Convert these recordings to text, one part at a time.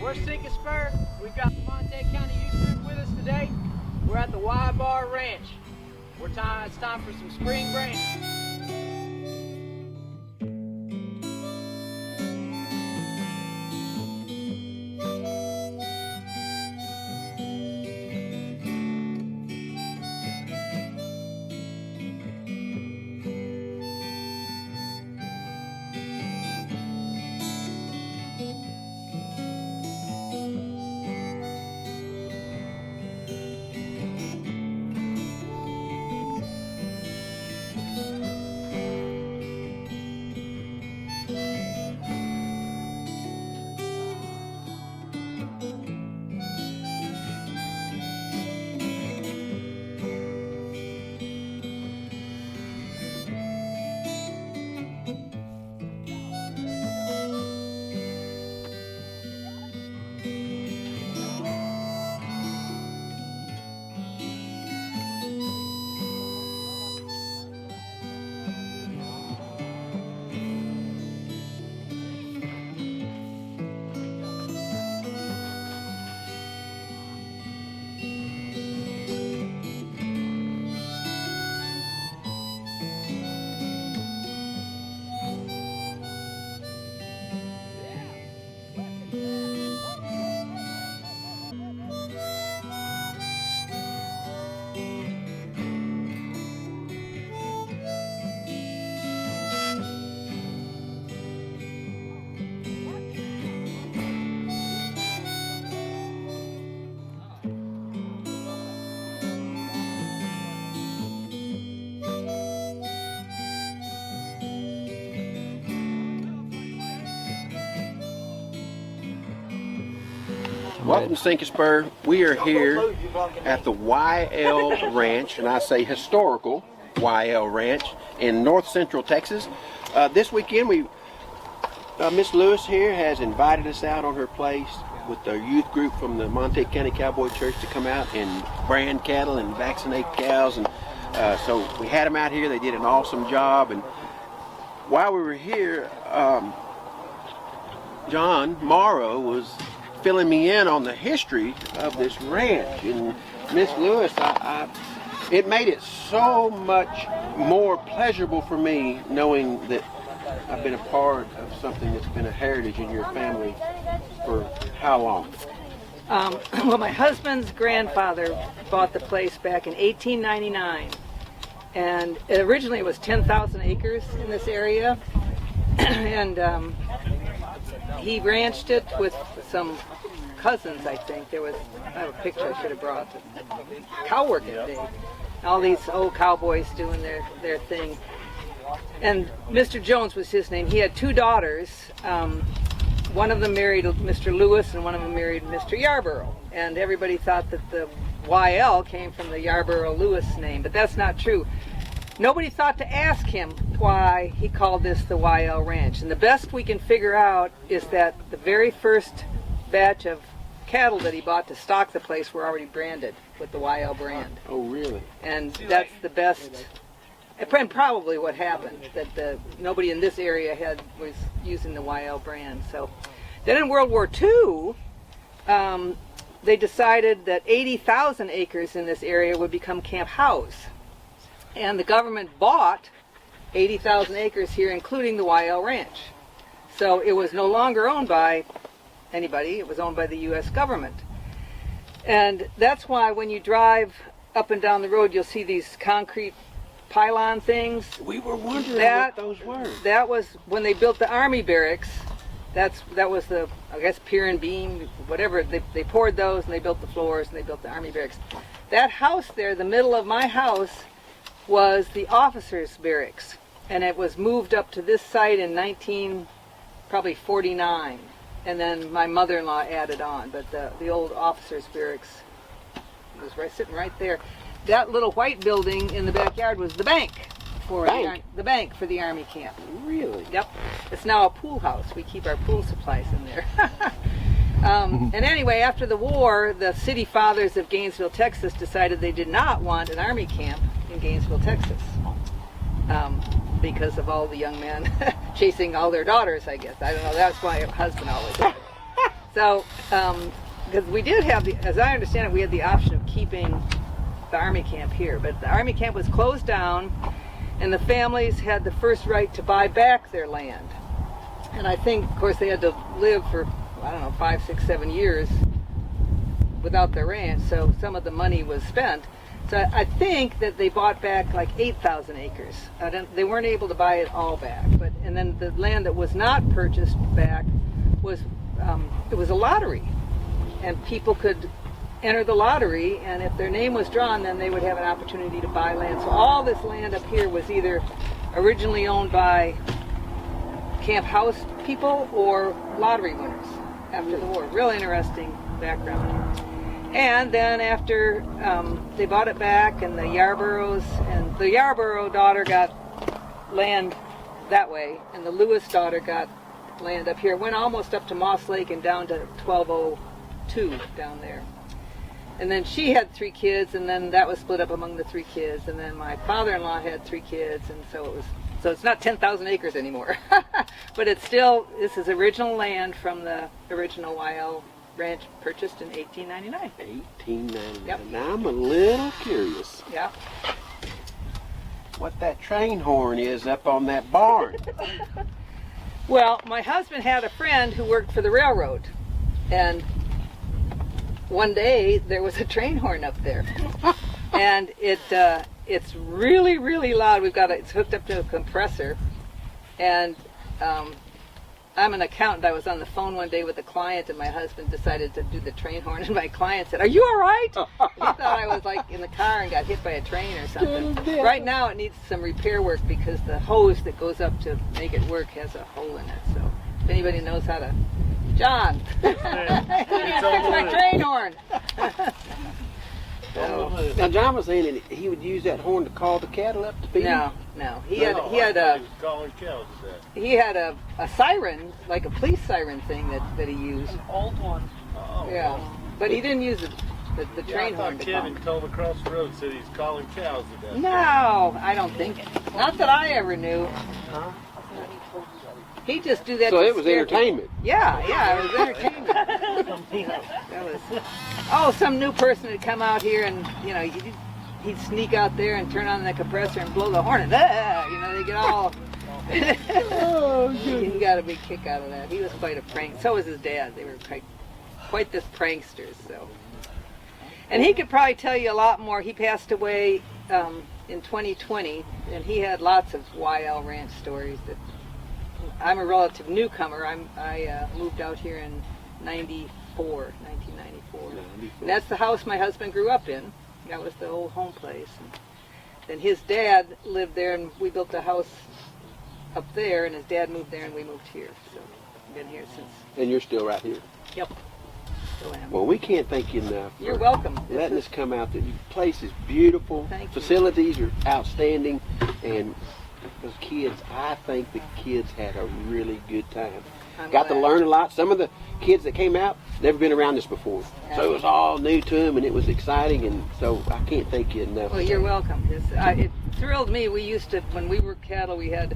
We're Sinking Spur. We've got the Montague County Youth Group with us today. We're at the Y Bar Ranch. It's time for some spring break. Welcome to Sinking Spur. We are here at the YL Ranch, and I say historical YL Ranch in north central Texas. This weekend, Miss Lewis here has invited us out on her place with the youth group from the Montague County Cowboy Church to come out and brand cattle and vaccinate cows. And so we had them out here. They did an awesome job. And while we were here, John Morrow was filling me in on the history of this ranch. And Miss Lewis, it made it so much more pleasurable for me knowing that I've been a part of something that's been a heritage in your family for how long? Well, my husband's grandfather bought the place back in 1899, and originally it was 10,000 acres in this area, and he ranched it with some cousins, I think. I have a picture I should have brought. Cow working day. All these old cowboys doing their thing. And Mr. Jones was his name. He had two daughters. One of them married Mr. Lewis and one of them married Mr. Yarborough. And everybody thought that the YL came from the Yarborough-Lewis name, but that's not true. Nobody thought to ask him why he called this the YL Ranch. And the best we can figure out is that the very first batch of cattle that he bought to stock the place were already branded with the YL brand. Oh, really? And that's the best, and probably what happened, that nobody in this area was using the YL brand. So then in World War II, they decided that 80,000 acres in this area would become Camp House. And the government bought 80,000 acres here, including the YL Ranch. So it was no longer owned by anybody. It was owned by the U.S. government. And that's why when you drive up and down the road, you'll see these concrete pylon things. We were wondering what those were. That was when they built the Army barracks. That was the, I guess, pier and beam, whatever. They poured those and they built the floors and they built the Army barracks. That house there, the middle of my house, was the officers' barracks, and it was moved up to this site in 1949, and then my mother-in-law added on. But the old officers' barracks was sitting right there. That little white building in the backyard was the bank for the bank for the Army camp. Really? Yep. It's now a pool house. We keep our pool supplies in there. And anyway, after the war, the city fathers of Gainesville, Texas decided they did not want an Army camp in Gainesville, Texas, because of all the young men chasing all their daughters, I guess. I don't know, that's my husband always said. So, because we did have the, as I understand it, we had the option of keeping the Army camp here, but the Army camp was closed down, and the families had the first right to buy back their land. And I think, of course, they had to live for, I don't know, 5, 6, 7 years without their ranch, so some of the money was spent. So I think that they bought back like 8,000 acres. They weren't able to buy it all back, but and then the land that was not purchased back was it was a lottery, and people could enter the lottery, and if their name was drawn, then they would have an opportunity to buy land. So all this land up here was either originally owned by camp house people or lottery winners after the war. Real interesting background. And then after they bought it back, and the Yarboroughs, and the Yarborough daughter got land that way, and the Lewis daughter got land up here. Went almost up to Moss Lake and down to 1202 down there. And then she had 3 kids, and then that was split up among the 3 kids. And then my father-in-law had 3 kids, and so it was. So it's not 10,000 acres anymore, but it's still. This is original land from the original YL ranch, purchased in 1899. 1899. Yep. Now I'm a little curious Yeah. what that train horn is up on that barn. Well, my husband had a friend who worked for the railroad, and one day there was a train horn up there, and it's really, really loud. It's hooked up to a compressor, and I'm an accountant. I was on the phone one day with a client, and my husband decided to do the train horn, and my client said, "Are you all right?" He thought I was like in the car and got hit by a train or something. Right now it needs some repair work because the hose that goes up to make it work has a hole in it. So if anybody knows how to, John, fix my train horn. So, Now John was saying that he would use that horn to call the cattle up to feed them. no, he had a siren, like a police siren thing that he used. An old one. Oh, Yeah, but he didn't use the train I horn thought to call. Kevin told across the road said he's calling cows to death. No, I don't think. Not that I ever knew. He just do that. So to it was scare entertainment. people. Yeah, it was entertainment. That was. Some new person had come out here, and he'd sneak out there and turn on the compressor and blow the horn, and they get all. He got a big kick out of that. He was quite a prank. So was his dad. They were quite the pranksters. So, and he could probably tell you a lot more. He passed away in 2020, and he had lots of YL Ranch stories. I'm a relative newcomer. I moved out here in 1994. And that's the house my husband grew up in. That was the old home place. And then his dad lived there, and we built a house up there, and his dad moved there, and we moved here. So I've been here since. And you're still right here. Yep. Still am. Well, we can't thank you enough. You're for welcome. letting us come out. The place is beautiful. Thank you. Facilities are outstanding, and those kids, I think the kids had a really good time. I'm Got to glad. learn a lot. Some of the kids that came out never been around this before, so it was all new to them, and it was exciting. And so I can't thank you enough. Well, you're welcome. It thrilled me. We used to, when we were cattle, we had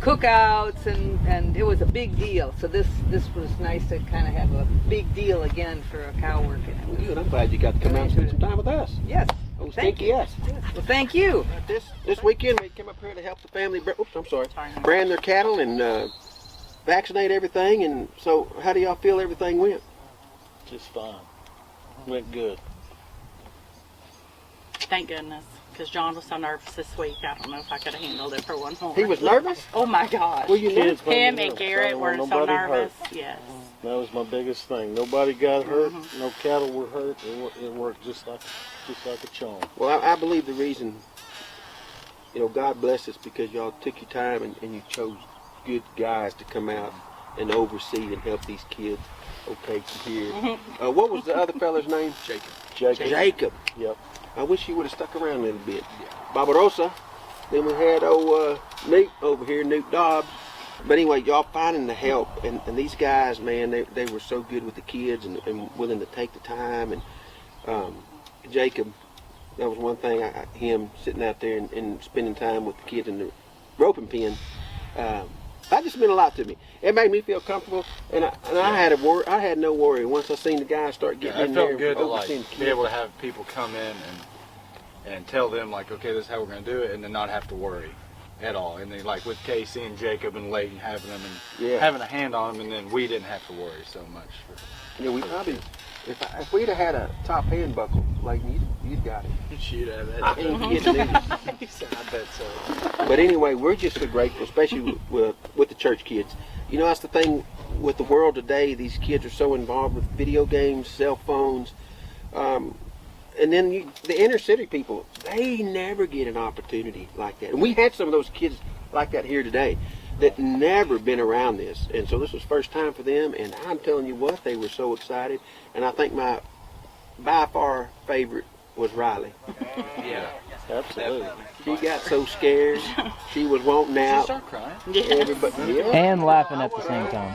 cookouts, and it was a big deal. So this was nice to kind of have a big deal again for a cow working. Good. I'm glad you got to come out and spend some time with us. Yes. Oh, Thank thank you. yes. Well, thank you. This weekend we came up here to help the family. Brand their cattle and vaccinate everything. And so, how do y'all feel everything went? Just fine. Went good. Thank goodness, because John was so nervous this week. I don't know if I could have handled it for one more. He was nervous. Oh my gosh. Were you nervous? Kids made me Him and nervous. I Garrett didn't were want so nobody nervous. hurt. Yes. That was my biggest thing. Nobody got hurt. No cattle were hurt. It worked just like a charm. Well, I believe the reason, God bless us because y'all took your time and you chose good guys to come out and oversee and help these kids. Okay, here. What was the other fella's name? Jacob. Yep. I wish he would have stuck around a little bit. Barbarossa. Then we had Newt over here, Newt Dobbs. But anyway, y'all finding the help, and these guys, man, they were so good with the kids and willing to take the time. And Jacob, that was one thing, him sitting out there and spending time with the kids in the roping pen. That that just meant a lot to me. It made me feel comfortable, and I had no worry once I seen the guys start getting in it there. felt good to overseeing like be able to have people come in and tell them like, okay, this is how we're gonna do it, and then not have to worry at all. And then like with Casey and Jacob and Leighton having them and having a hand on them, and then we didn't have to worry so much. We probably, if we'd have had a top hand buckle, like you'd got it. You'd have it. I bet so. But anyway, we're just so grateful, especially with the church kids. You know, that's the thing with the world today. These kids are so involved with video games, cell phones, and then the inner city people, they never get an opportunity like that. And we had some of those kids like that here today that never been around this. And so this was first time for them. And I'm telling you what, they were so excited. And I think my by far favorite was Riley. Yeah. Absolutely. She got so scared. She was wanting out. She started crying. Everybody, And laughing at the same time.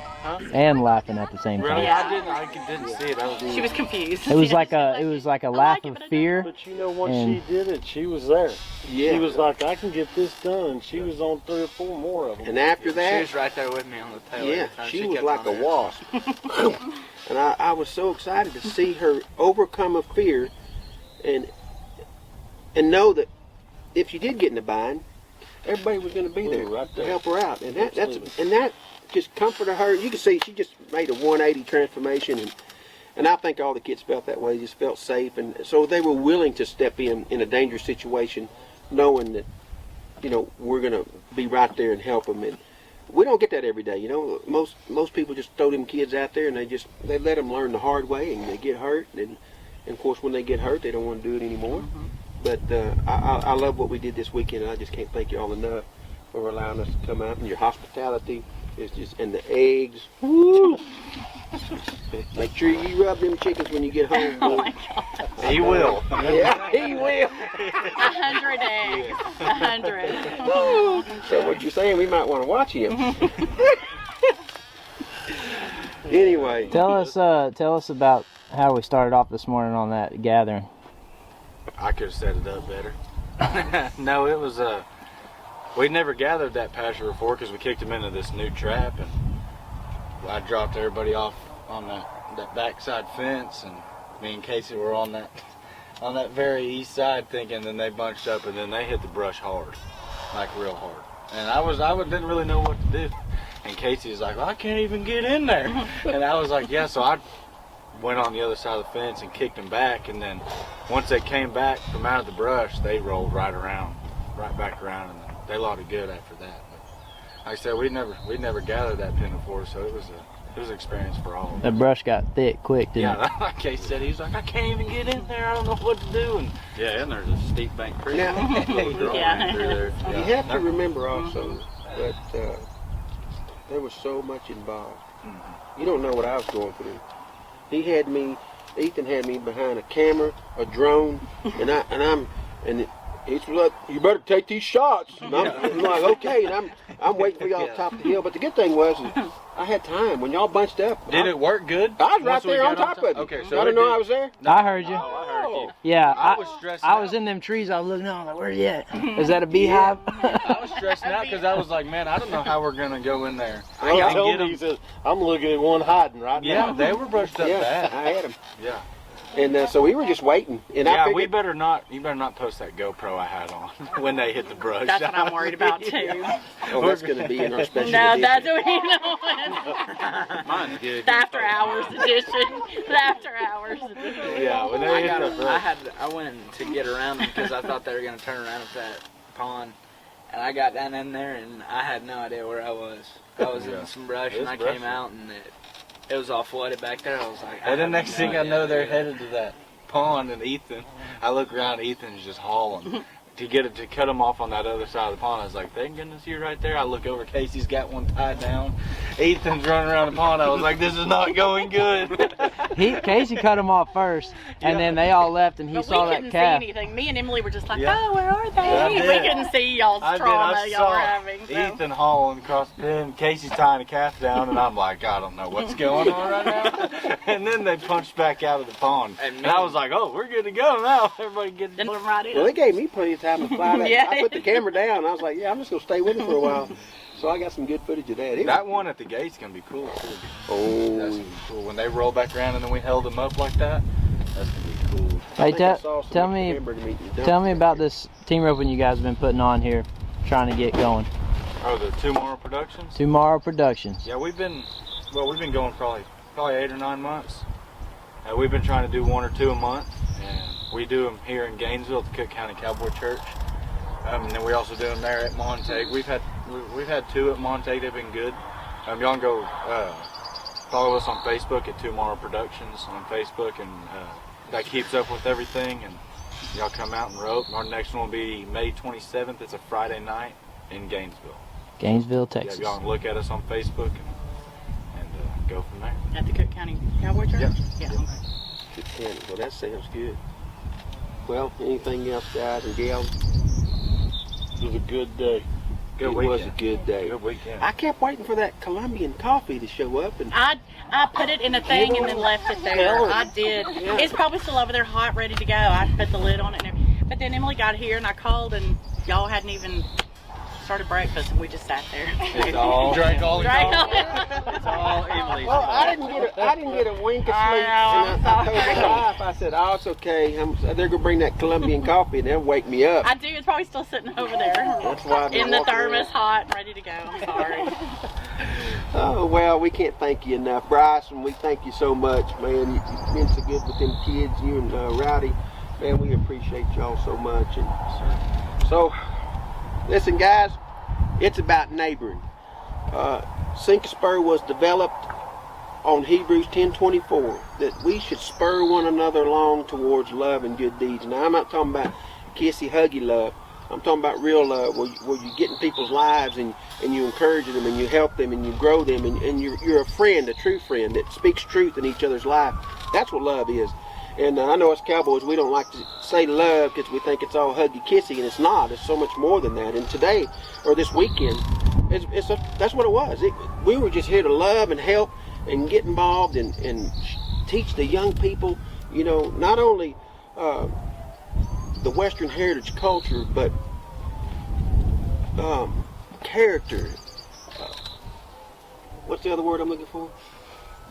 And laughing at the same time. Really? I didn't see it. She was confused. It was like a laugh of fear. But you know, once And- she did it, she was there. Yeah. She was like, I can get this done. She was on 3 or 4 more of them. And after She that, was right there with me on the tail. yeah, every time she was kept like on a there. wasp. And I was so excited to see her overcome a fear and know that if she did get in a bind, everybody was going to be there Right to there. help her out. And that Absolutely. just comforted her. You can see she just made a 180 transformation, and I think all the kids felt that way. Just felt safe, and so they were willing to step in a dangerous situation, knowing that we're going to be right there and help them. And we don't get that every day. Most people just throw them kids out there and they let them learn the hard way, and they get hurt. And of course, when they get hurt, they don't want to do it anymore. But I love what we did this weekend, and I just can't thank you all enough for allowing us to come out. And your hospitality is just, and the eggs. Woo! Make sure you rub them chickens when you get home. Oh boy. my God. He will. Yeah, he will. 100 eggs. 100. So what you're saying, we might want to watch him. Anyway, Tell us about how we started off this morning on that gathering. I could have set it up better. No, it was we'd never gathered that pasture before because we kicked them into this new trap, and I dropped everybody off on that backside fence, and me and Casey were on that very east side thinking. Then they bunched up, and then they hit the brush hard, like real hard. And I didn't really know what to do. And Casey was like, well, I can't even get in there. And I was like, yeah. So I went on the other side of the fence and kicked them back, and then once they came back from out of the brush, they rolled right back around, and they loaded good after that. But like I said, we'd never gathered that pen before, so it was an experience for all of us. The brush got thick quick, didn't it? Yeah, like Casey said, he was like, I can't even get in there, I don't know what to do. And yeah, and there's a steep bank pretty Now- little girl Yeah. ran through there. you have to remember also that there was so much involved. You don't know what I was going through. Ethan had me behind a camera, a drone, and he's like, you better take these shots. And I'm like, okay, and I'm waiting for y'all to top the hill. But the good thing was I had time. When y'all bunched up, Did it work good? I was right Once we there on got top of it. Okay, so I it don't know did- I was there. I heard you. Oh, I heard you. Yeah, I was stressed I was out. in them trees. I was looking out. I was like, where's he at? Is that a beehive? I was stressing out because I was like, man, I don't know how we're gonna go in there. Well, I told get me, he says, I'm looking at one hiding right Yeah, now. they were brushed up Yeah, bad. I had them. Yeah. And so we were just waiting. And I Yeah, figured, we better not. You better not post that GoPro I had on when they hit the brush. That's what I'm worried about too. oh, that's going to be in our special No, edition. that's what you know. Mine's good. The after hours edition. The after hours edition. Yeah, when they I hit got the 'em. brush. I went to get around them because I thought they were gonna turn around at that pond, and I got down in there and I had no idea where I was. I was Yeah. in some brush It and was I brushy. came out and it was all flooded back there. I was like, And then next thing I know, they're headed. headed to that pond, and Ethan. I look around, Ethan's just hauling to cut him off on that other side of the pond. I was like, thank goodness you're right there. I look over, Casey's got one tied down. Ethan's running around the pond. I was like, this is not going good. Casey cut him off first, and then they all left, and he But saw we that couldn't calf. see anything. Me and Emily were just like, Yeah. oh, where are they? Yeah, I did. We couldn't see y'all's trauma y'all were having. So. Ethan hauling across the pen, Casey's tying a calf down, and I'm like, I don't know what's going on right now. And then they punched back out of the pond. And I was like, oh, we're good to go now. Everybody get Then we're right in. Well, they gave me plenty of time to fly that. Yeah. I put the camera down. I was like, yeah, I'm just going to stay with it for a while. So I got some good footage of that. That one at the gate's gonna be cool too. Oh, That's gonna be cool. When they roll back around and then we held them up like that, that's gonna be cool. Hey, I saw some tell me hamburger meat in the tell dumpster me about here. this team roping you guys have been putting on here, trying to get going. Oh, the Tomorrow Productions? Tomorrow Productions. Yeah, we've been going probably 8 or 9 months. We've been trying to do 1 or 2 a month, and we do them here in Gainesville at the Cook County Cowboy Church. And then we also do them there at Montague. We've had 2 at Montague. They've been good. Y'all can go follow us on Facebook at Tomorrow Productions on Facebook, and that keeps up with everything. And y'all come out and rope. Our next one will be May 27th. It's a Friday night in Gainesville. Gainesville, Yeah, Texas. y'all can look at us on Facebook and go from there. At the Cook County Cowboy Church? Yep. Yeah. Good candy. Well, that sounds good. Well, anything else, guys and gals? It was a good day. Good It weekend. was a good day. Good weekend. I kept waiting for that Colombian coffee to show up, and I put it in a thing and then left it there. I did. Yeah. It's probably still over there hot, ready to go. I put the lid on it and everything. But then Emily got here and I called and y'all hadn't even started breakfast and we just sat there. It's all Drank all the Right? coffee. It's all Emily's well, fault. I didn't get a wink of sleep. I know, And I told my wife, I said, "Oh, it's okay. They're gonna bring that Colombian coffee, and they'll wake me up." I do. It's probably still sitting over there. That's why I've been in the walking thermos, around. hot and ready to go. I'm sorry. Oh, well, we can't thank you enough, Bryce, and we thank you so much, man. You've been so good with them kids, you and Rowdy. Man, we appreciate y'all so much. And so, listen, guys, it's about neighboring. Sink a Spur was developed on Hebrews 10:24, that we should spur one another along towards love and good deeds. Now, I'm not talking about kissy, huggy love. I'm talking about real love, where you get in people's lives and you encourage them and you help them and you grow them and you're a friend, a true friend that speaks truth in each other's life. That's what love is. And I know as cowboys we don't like to say love because we think it's all huggy kissy, and it's not. It's so much more than that. And today, or this weekend, that's what it was. We were just here to love and help and get involved and teach the young people, you know, not only the Western heritage culture, but character. What's the other word I'm looking for?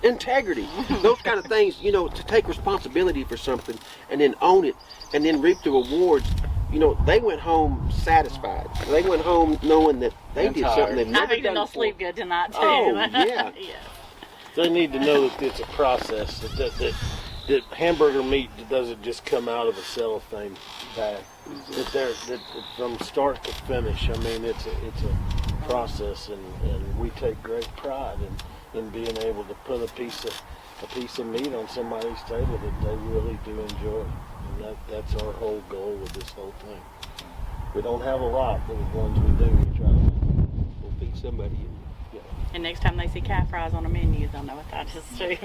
Integrity. Those kind of things, you know, to take responsibility for something and then own it and then reap the rewards. You know, they went home satisfied. They went home knowing that they And did tired. something they've I never think done they'll before. sleep good tonight too. Oh, yeah. Yeah. They need to know that it's a process. That hamburger meat doesn't just come out of a cellophane bag. That from start to finish. I mean, it's a process, and we take great pride in being able to put a piece of meat on somebody's table that they really do enjoy. And that's our whole goal with this whole thing. We don't have a lot, but the ones we do, we try to We'll feed somebody. And next time they see calf fries on a menu, they'll know what that is too.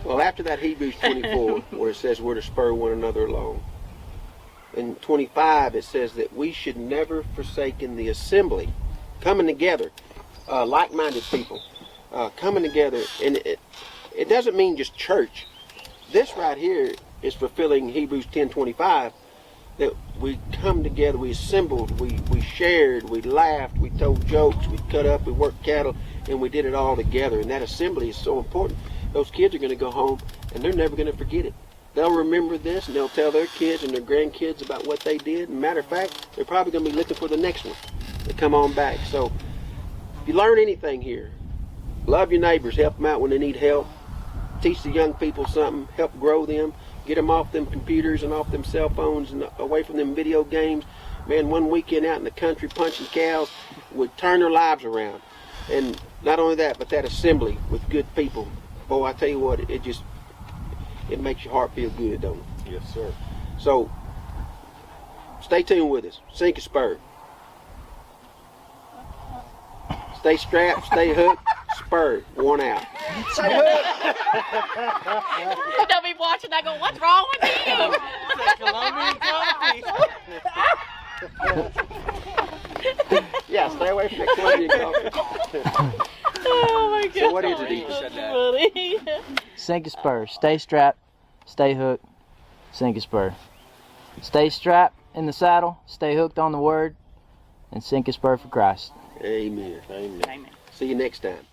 Well, after that Hebrews 24, where it says we're to spur one another along, in 25 it says that we should never forsake in the assembly, coming together, like-minded people, coming together, and it doesn't mean just church. This right here is fulfilling Hebrews 10:25, that we come together, we assembled, we shared, we laughed, we told jokes, we cut up, we worked cattle, and we did it all together. And that assembly is so important. Those kids are going to go home and they're never going to forget it. They'll remember this and they'll tell their kids and their grandkids about what they did. Matter of fact, they're probably going to be looking for the next one to come on back. So if you learn anything here, love your neighbors, help them out when they need help, teach the young people something, help grow them, get them off them computers and off them cell phones and away from them video games. Man, one weekend out in the country punching cows would turn their lives around. And not only that, but that assembly with good people. Boy, I tell you what, it makes your heart feel good, don't it? Yes, sir. So, stay tuned with us. Sink a Spur. Stay strapped, stay hooked, spur, one out. They'll be watching that going, what's wrong with you? Colombian coffee. Yeah, stay away from that Colombian coffee. Oh my God. So what is it, Ethan? Funny. Sink a spur. Stay strapped. Stay hooked. Sink a spur. Stay strapped in the saddle. Stay hooked on the word. and sink a spur for Christ. Amen. Amen. Amen. See you next time.